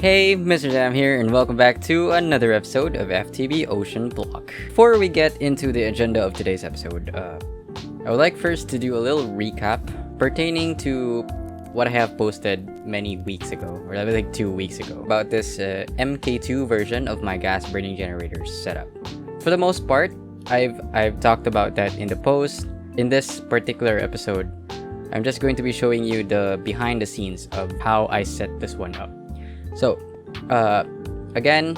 Hey, Mr. Jam here, and welcome back to another episode of FTB Oceanblock. Before we get into the agenda of today's episode, I would like first to do a little recap pertaining to what I have posted many weeks ago, or like 2 weeks ago, about this MK2 version of my gas burning generators setup. For the most part, I've talked about that in the post. In this particular episode, I'm just going to be showing you the behind the scenes of how I set this one up. So, again,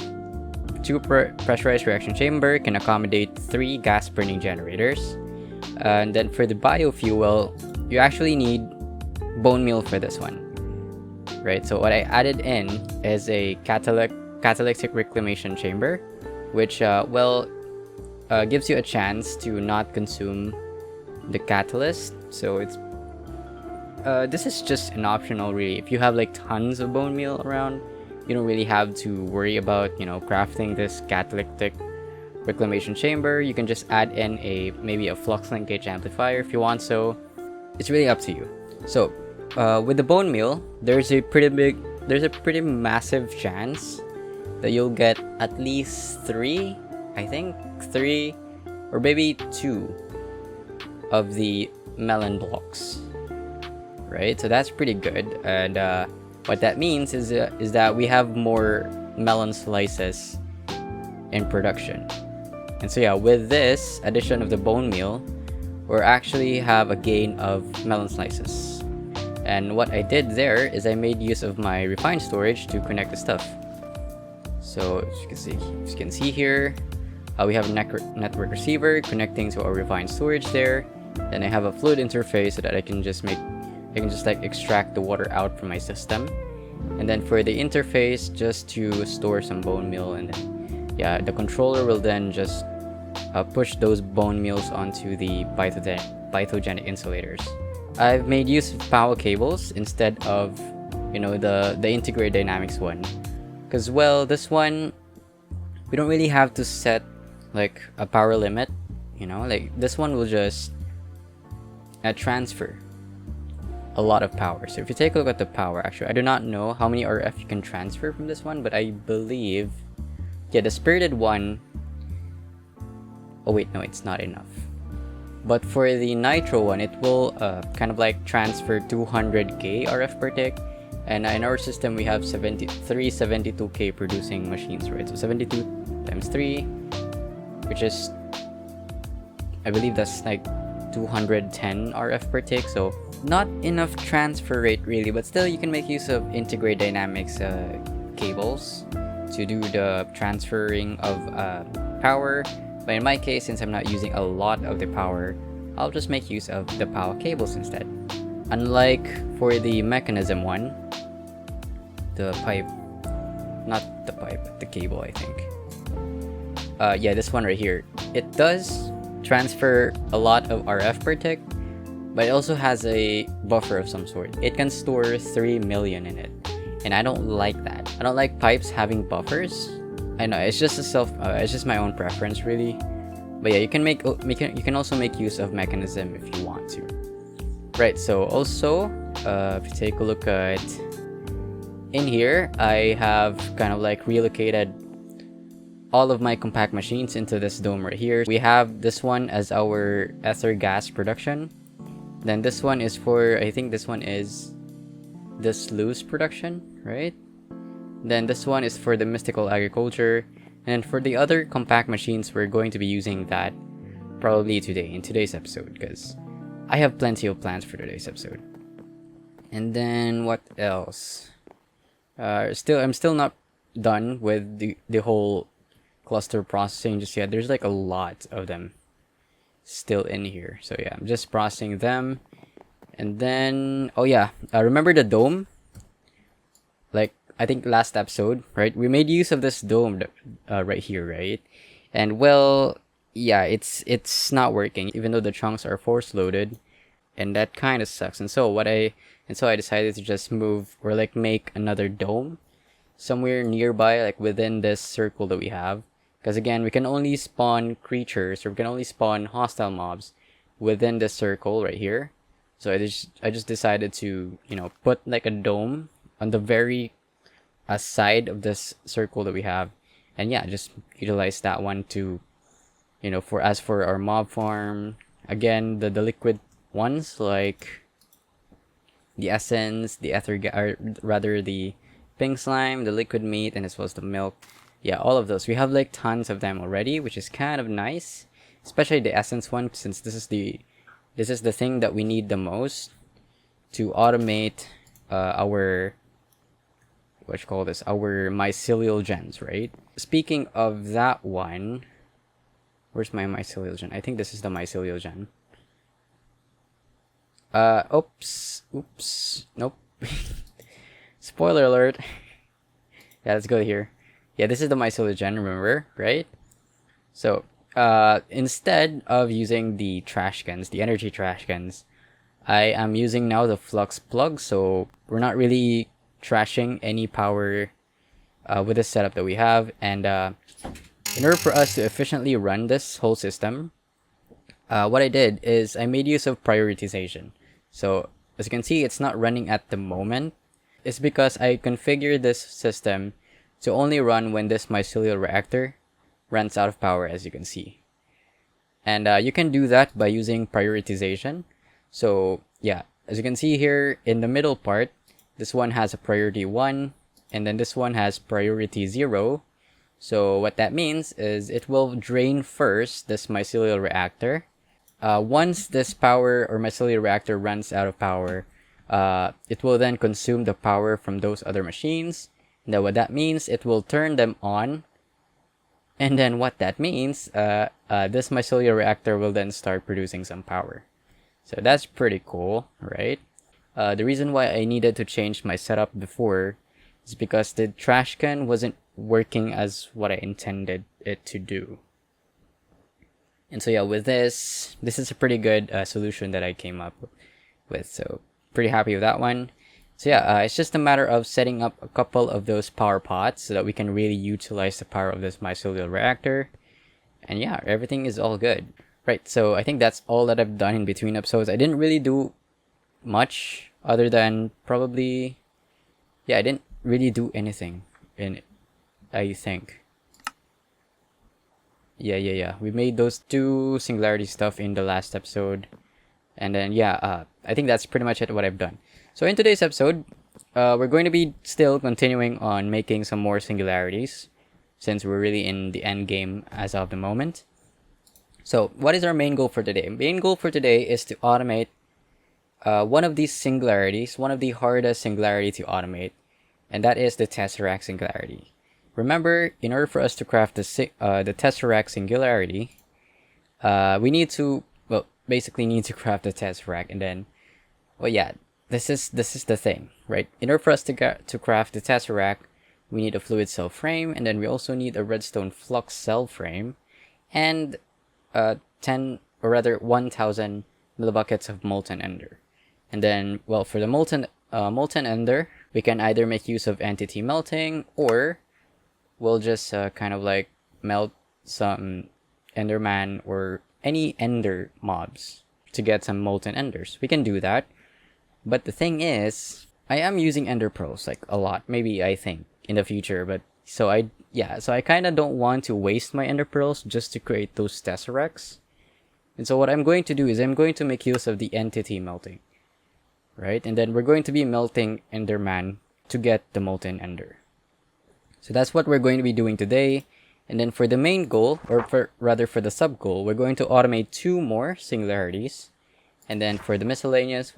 2 pressurized reaction chamber can accommodate 3 gas burning generators. And then for the biofuel, you actually need bone meal for this one, right? So what I added in is a catalytic reclamation chamber, which gives you a chance to not consume the catalyst. So it's this is just an optional, really. If you have like tons of bone meal around, you don't really have to worry about crafting this catalytic reclamation chamber. You can just add in maybe a flux linkage amplifier if you want. So it's really up to you. So with the bone meal, there's a pretty massive chance that you'll get at least 3, I think 3 or maybe 2 of the melon blocks. Right, so that's pretty good, and what that means is that we have more melon slices in production. And so yeah, with this addition of the bone meal, we'll actually have a gain of melon slices. And what I did there is I made use of my refined storage to connect the stuff. So as you can see here, we have a network receiver connecting to our refined storage there. Then I have a fluid interface so that I can just extract the water out from my system. And then for the interface, just to store some bone meal, and then yeah, the controller will then just push those bone meals onto the pythogenic insulators. I've made use of power cables instead of the integrated dynamics one, because this one we don't really have to set like a power limit. Like this one will just transfer a lot of power. So if you take a look at the power, actually I do not know how many RF you can transfer from this one, but I believe the spirited one, oh wait, no, it's not enough. But for the nitro one, it will kind of like transfer 200k RF per tick, and in our system we have 72k producing machines, right? So 72 times 3, which is, I believe that's like 210 RF per tick. So not enough transfer rate really, but still you can make use of integrated dynamics cables to do the transferring of power. But in my case, since I'm not using a lot of the power, I'll just make use of the power cables instead. Unlike for the mechanism one, the cable, I think. Yeah, this one right here. It does transfer a lot of RF per tick, but it also has a buffer of some sort. It can store 3 million in it, and I don't like that. I don't like pipes having buffers. I know it's just it's just my own preference, really. But yeah, you can also make use of mechanism if you want to. Right. So also, if you take a look at in here, I have kind of like relocated all of my compact machines into this dome right here. We have this one as our ether gas production. Then this one is for, I think this one is the Sluice production, right? Then this one is for the mystical agriculture. And for the other compact machines, we're going to be using that probably in today's episode, because I have plenty of plans for today's episode. And then what else? I'm still not done with the whole cluster processing just yet. There's like a lot of them still in here, so yeah, I'm just processing them. And then remember the dome, like I think last episode, right? We made use of this dome right here, right? And it's not working even though the chunks are force loaded, and that kind of sucks. And so I decided to just move or like make another dome somewhere nearby, like within this circle that we have. Because again, we can only spawn creatures, or we can only spawn hostile mobs within this circle right here. So I just decided to, put like a dome on the very a side of this circle that we have, and yeah, just utilize that one to, for as for our mob farm. Again, the liquid ones like the essence, the or rather the pink slime, the liquid meat, and as well as the milk. Yeah, all of those. We have like tons of them already, which is kind of nice, especially the essence one, since this is the thing that we need the most to automate our what you call this, our mycelial gens, right? Speaking of that one, where's my mycelial gen? I think this is the mycelial gen. Oops, nope. Spoiler alert. Yeah, let's go here. Yeah, this is the mycelial gen, remember, right? So, instead of using the trash cans, the energy trash cans, I am using now the flux plug, so we're not really trashing any power with the setup that we have. And in order for us to efficiently run this whole system, what I did is I made use of prioritization. So as you can see, it's not running at the moment. It's because I configured this system to only run when this mycelial reactor runs out of power, as you can see. And you can do that by using prioritization. So yeah, as you can see here in the middle part, this one has a priority 1, and then this one has priority 0. So what that means is it will drain first this mycelial reactor. Once this power or mycelial reactor runs out of power, it will then consume the power from those other machines. Now what that means, it will turn them on. And then what that means, this mycelial reactor will then start producing some power. So that's pretty cool, right? The reason why I needed to change my setup before is because the trash can wasn't working as what I intended it to do. And so yeah, with this is a pretty good solution that I came up with. So pretty happy with that one. So yeah, it's just a matter of setting up a couple of those power pots so that we can really utilize the power of this mycelial reactor. And yeah, everything is all good. Right, so I think that's all that I've done in between episodes. I didn't really do much other than probably... Yeah, I didn't really do anything in it, I think. Yeah. We made those 2 Singularity stuff in the last episode. And then, yeah, I think that's pretty much it what I've done. So in today's episode, we're going to be still continuing on making some more Singularities, since we're really in the end game as of the moment. So what is our main goal for today? Main goal for today is to automate one of these Singularities, one of the hardest Singularity to automate, and that is the Tesseract Singularity. Remember, in order for us to craft the Tesseract Singularity, we need to, basically need to craft the Tesseract, and then, yeah, this is the thing, right? In order for us to craft the Tesseract, we need a fluid cell frame, and then we also need a redstone flux cell frame, and 10 or rather 1,000 millibuckets of molten ender. And then, for the molten ender, we can either make use of entity melting, or we'll just kind of like melt some Enderman or any ender mobs to get some molten enders. We can do that. But the thing is, I am using ender pearls like a lot, maybe I think in the future, but so I kind of don't want to waste my ender pearls just to create those tesseracts. And so what I'm going to do is I'm going to make use of the entity melting, right? And then we're going to be melting Enderman to get the molten ender. So that's what we're going to be doing today. And then for the main goal, or for the sub goal, we're going to automate 2 more Singularities. And then for the miscellaneous,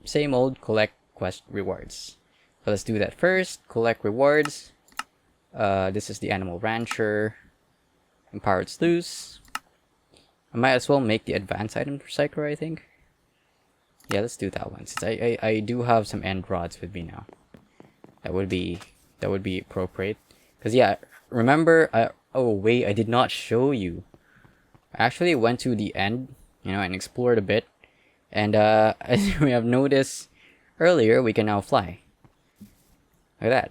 same old, collect quest rewards. So let's do that first. Collect rewards. This is the Animal Rancher. Empowered Sluice. I might as well make the Advanced Item Recycler, I think. Yeah, let's do that one, since I do have some end rods with me now. That would be appropriate. Because yeah, remember, oh wait, I did not show you. I actually went to the end, and explored a bit. And as we have noticed earlier, we can now fly. Look at that.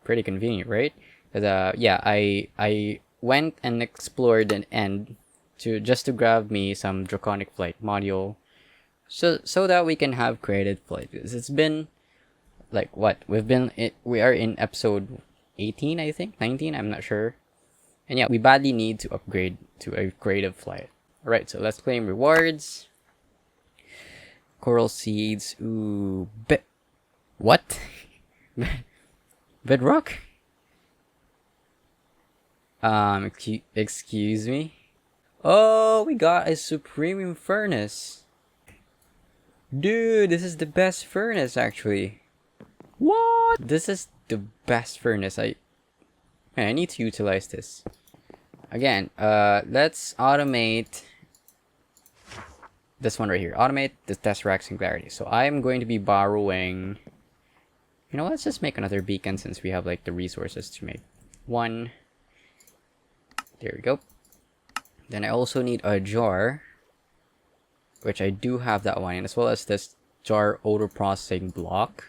Pretty convenient, right? Yeah, I went and explored an end just to grab me some draconic flight module, so that we can have creative flight. Because it's been like what? We are in episode 18, I think, 19. I'm not sure. And yeah, we badly need to upgrade to a creative flight. All right, so let's claim rewards. Coral seeds. Ooh, what? Bedrock? Excuse me. Oh, we got a supreme furnace. Dude, this is the best furnace actually. What? This is the best furnace. I need to utilize this. Again, let's automate this one right here. Automate the Tesseract Singularity. So I'm going to be borrowing... You know, let's just make another beacon since we have like the resources to make one. There we go. Then I also need a jar, which I do have that one, and as well as this jar auto processing block.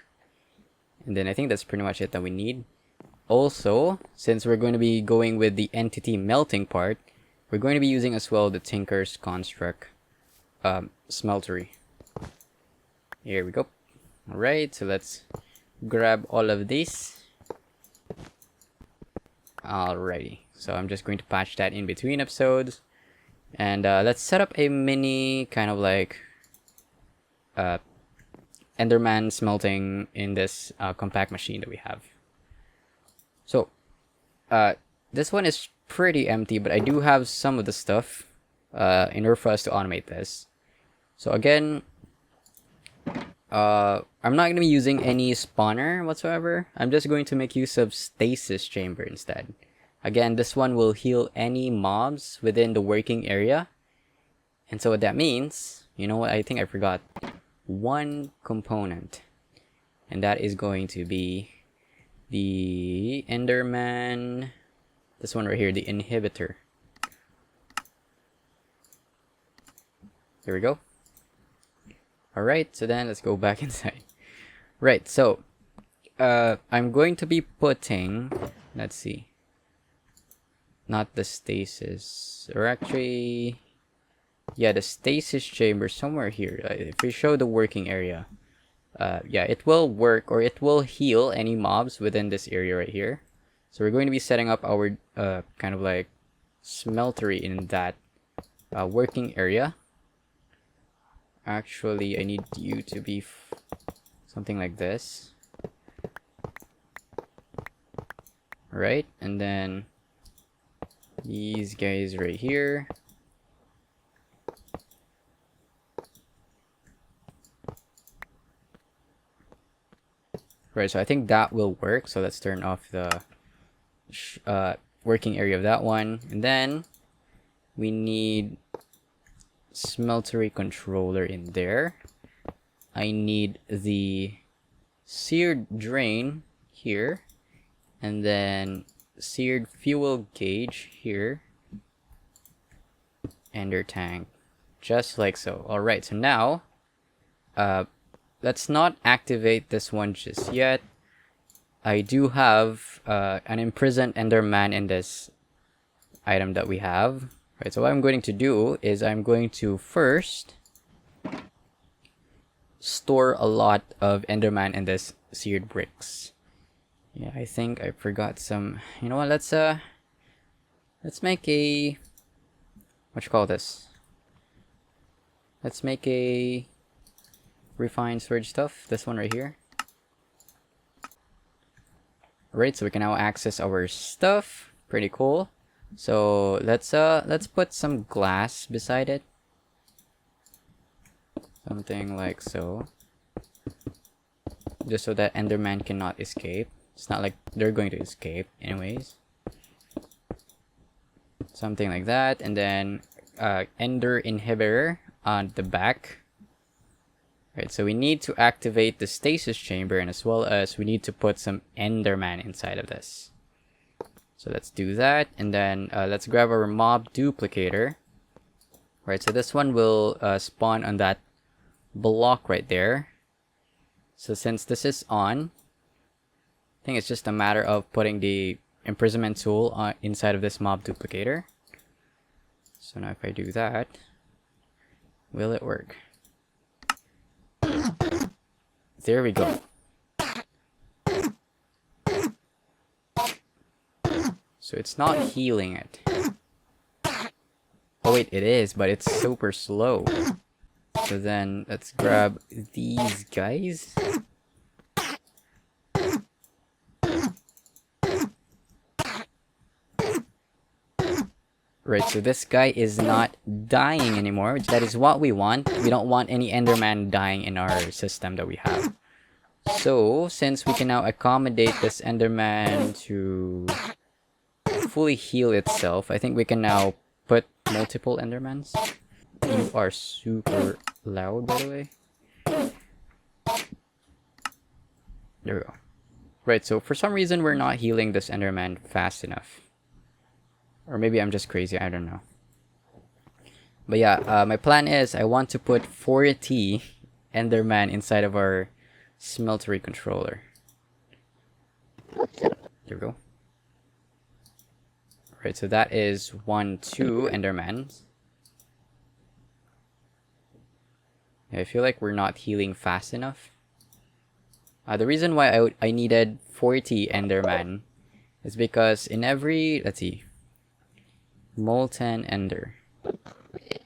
And then I think that's pretty much it that we need. Also, since we're going to be going with the entity melting part, we're going to be using as well the Tinker's Construct smeltery. Here we go. Alright, so let's grab all of these. Alrighty, so I'm just going to patch that in between episodes. And let's set up a mini kind of like Enderman smelting in this compact machine that we have. So this one is pretty empty, but I do have some of the stuff in order for us to automate this. So again, I'm not going to be using any spawner whatsoever. I'm just going to make use of stasis chamber instead. Again, this one will heal any mobs within the working area. And so what that means, you know what, I think I forgot one component. And that is going to be the Enderman, this one right here, the inhibitor. Here we go. Alright, so then let's go back inside. Right, so I'm going to be putting, let's see, not the stasis, or actually, yeah, the stasis chamber somewhere here. If we show the working area, yeah, it will work, or it will heal any mobs within this area right here. So we're going to be setting up our kind of like smeltery in that working area. Actually, I need you to be something like this. Right, and then these guys right here. Right, so I think that will work. So let's turn off the working area of that one. And then we need smeltery controller in there. I need the seared drain here. And then seared fuel gauge here. Ender tank. Just like so. Alright, so now let's not activate this one just yet. I do have an imprisoned Enderman in this item that we have. Right, so what I'm going to do is I'm going to first store a lot of Enderman in this seared bricks. Yeah, I think I forgot some. You know what? Let's make a, what you call this? Let's make a refined storage stuff. This one right here. Right, so we can now access our stuff. Pretty cool. So let's put some glass beside it. Something like so. Just so that Enderman cannot escape. It's not like they're going to escape anyways. Something like that. And then Ender inhibitor on the back. Right, so we need to activate the stasis chamber, and as well as we need to put some Enderman inside of this. So let's do that, and then let's grab our mob duplicator. Right, so this one will spawn on that block right there. So since this is on, I think it's just a matter of putting the imprisonment tool inside of this mob duplicator. So now if I do that, will it work? There we go. So it's not healing it. Oh wait, it is, but it's super slow. So then let's grab these guys. Right, so this guy is not dying anymore. That is what we want. We don't want any Enderman dying in our system that we have. So, since we can now accommodate this Enderman to fully heal itself, I think we can now put multiple Endermans. You are super loud, by the way. There we go. Right, so for some reason we're not healing this Enderman fast enough. Or maybe I'm just crazy, I don't know. But yeah, my plan is I want to put 40 Enderman inside of our smeltery controller. There we go. Right, so that is 2 Endermans. I feel like we're not healing fast enough. The reason why I needed 40 Enderman is because in every, let's see, molten ender.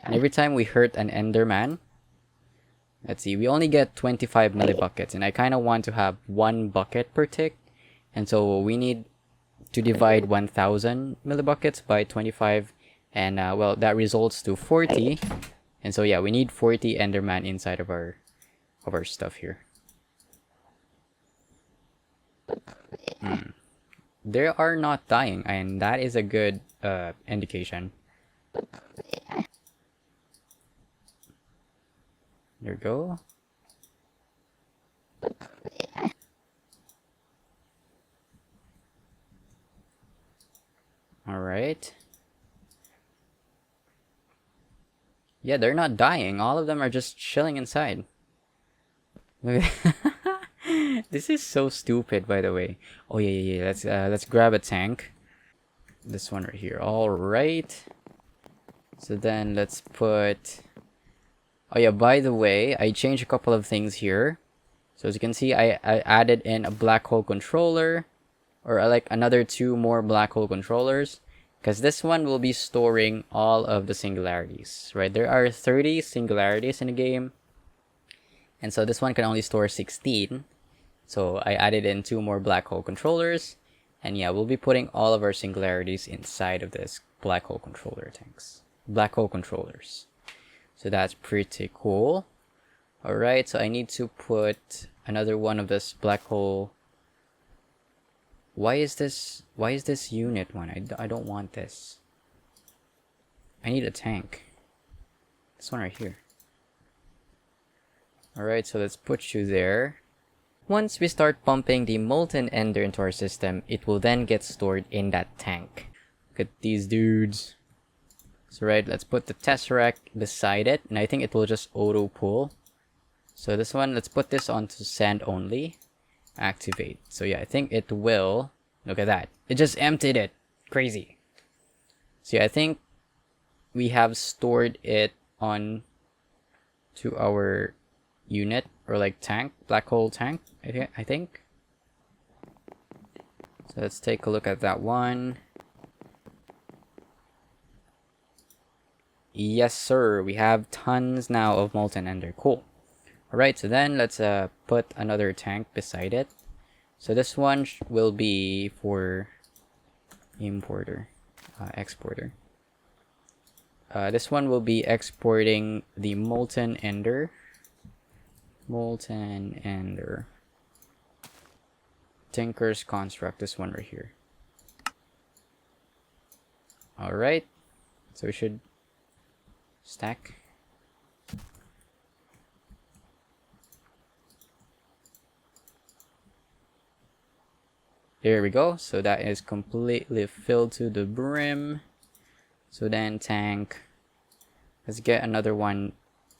And every time we hurt an Enderman, let's see, we only get 25 millibuckets. And I kind of want to have 1 bucket per tick. And so we need to divide 1000 millibuckets by 25. And well, that results to 40. And so yeah, we need 40 Enderman inside of our stuff here. They are not dying, and that is a good indication. There we go. Alright. Yeah, they're not dying. All of them are just chilling inside. This is so stupid, by the way. Oh yeah. Let's grab a tank. This one right here. All right. So then let's put. Oh yeah. By the way, I changed a couple of things here. So as you can see, I added in a black hole controller, or like another 2 more black hole controllers, because this one will be storing all of the singularities. Right? There are 30 singularities in the game, and so this one can only store 16. So I added in 2 more black hole controllers, and yeah, we'll be putting all of our singularities inside of this black hole controller tanks. Black hole controllers. So that's pretty cool. Alright, so I need to put another one of this black hole. Why is this unit one? I don't want this. I need a tank. This one right here. Alright, so let's put you there. Once we start pumping the molten ender into our system, it will then get stored in that tank. Look at these dudes. So right, let's put the Tesseract beside it, and I think it will just auto pull. So this one, let's put this onto sand only. Activate. So yeah, I think it will. Look at that. It just emptied it. Crazy. So yeah, I think we have stored it on to our unit, or like tank, black hole tank, I think. So let's take a look at that one. Yes sir, we have tons now of molten ender. Cool. Alright, so then let's put another tank beside it. So this one will be for exporter. This one will be exporting the molten ender. Tinker's construct, this one right here. Alright, so we should stack. There we go. So that is completely filled to the brim. So then tank. Let's get another one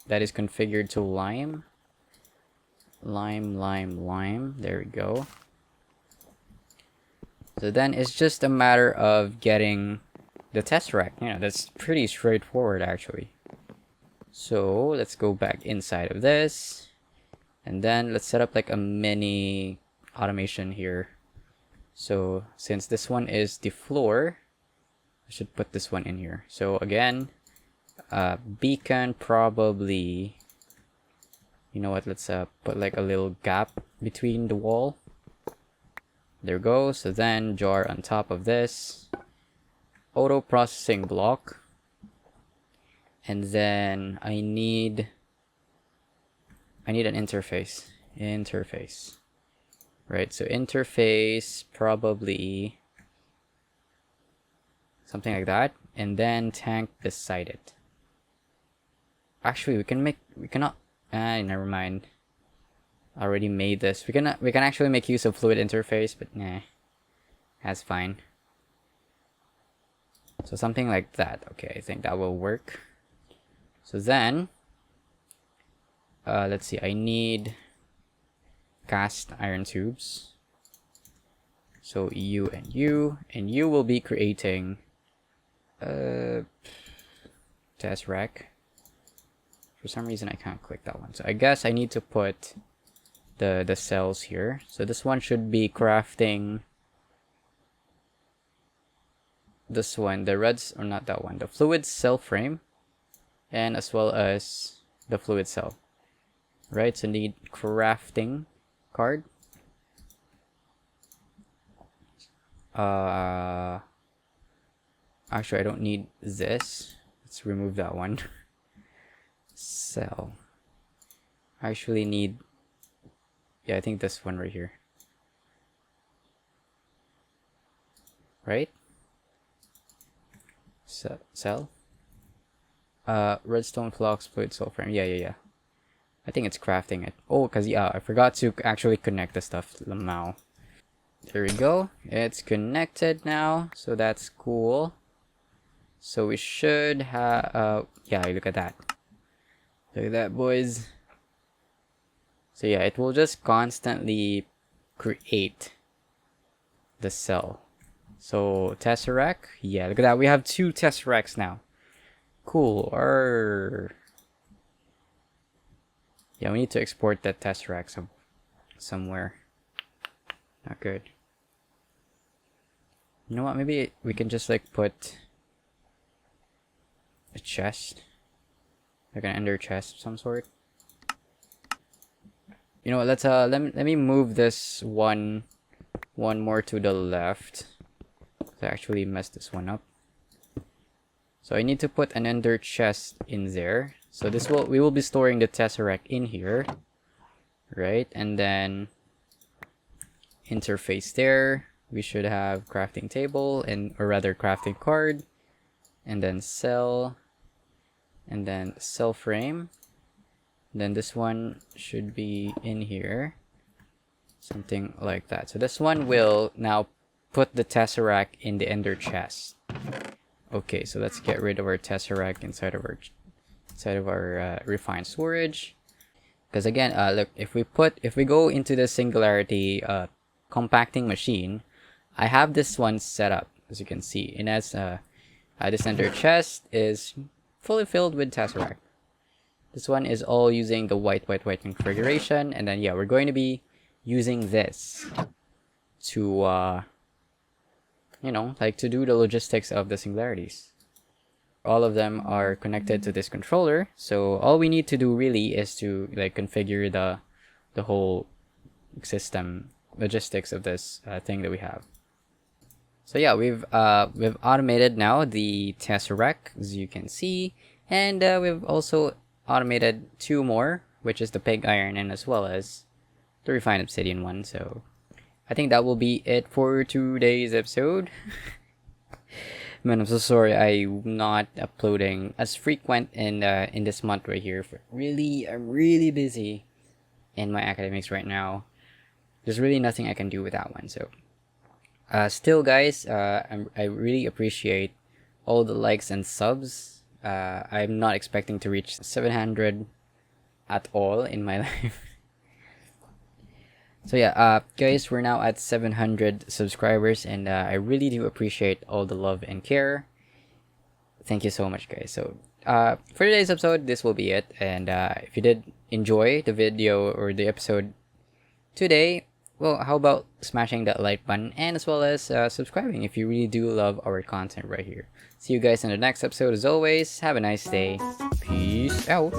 that is configured to lime. Lime. There we go. So then it's just a matter of getting the Tesseract. You know, that's pretty straightforward actually. So let's go back inside of this. And then let's set up like a mini automation here. So since this one is the floor, I should put this one in here. So again, beacon probably, you know what, let's put like a little gap between the wall. There we go. So then jar on top of this, auto processing block, and then I need an interface. Right, so interface probably something like that, and then tank beside it. Actually, we cannot, never mind. I already made this. We can actually make use of fluid interface, but nah, that's fine. So something like that. Okay, I think that will work. So then, let's see, I need cast iron tubes. So you and you will be creating Tesseract. For some reason I can't click that one. So I guess I need to put the cells here. So this one should be crafting this one, the reds, or not that one, the fluid cell frame, and as well as the fluid cell. Right, so need crafting card. Actually, I don't need this. Let's remove that one. Cell. I actually need, yeah, I think this one right here. Right? Cell. Redstone flux, fluid cell frame. Yeah. I think it's crafting it. Oh, because yeah, I forgot to actually connect the stuff. Lamau. There we go. It's connected now, so that's cool. So we should have, yeah, look at that. Look at that, boys. So yeah, it will just constantly create the cell. So Tesseract, yeah, look at that. We have 2 Tesseracts now. Cool. Yeah, we need to export that Tesseract somewhere. Not good. You know what? Maybe we can just like put a chest, like an ender chest of some sort. You know what? Let's let me move this one more to the left. I actually messed this one up. So I need to put an ender chest in there. So we will be storing the Tesseract in here, right? And then interface there. We should have crafting table, or rather crafting card, and then cell, and then cell frame. Then this one should be in here, something like that. So this one will now put the Tesseract in the ender chest. Okay, so let's get rid of our Tesseract inside of our refined storage. Because again, look, if we go into the Singularity compacting machine, I have this one set up, as you can see, and as this ender chest is fully filled with Tesseract. This one is all using the white configuration, and then yeah, we're going to be using this to you know, like to do the logistics of the singularities. All of them are connected to this controller, so all we need to do really is to like configure the whole system logistics of this thing that we have. So yeah, we've automated now the Tesseract, as you can see, and we've also automated 2 more, which is the pig iron and as well as the refined obsidian one. So I think that will be it for today's episode. Man, I'm so sorry I'm not uploading as frequent in this month right here. I'm really busy in my academics right now. There's really nothing I can do with that one. So still, guys, I really appreciate all the likes and subs. I'm not expecting to reach 700 at all in my life. So yeah, guys, we're now at 700 subscribers, and I really do appreciate all the love and care. Thank you so much, guys. So for today's episode, this will be it. And if you did enjoy the video or the episode today, well, how about smashing that like button and as well as subscribing if you really do love our content right here. See you guys in the next episode. As always, have a nice day. Peace out.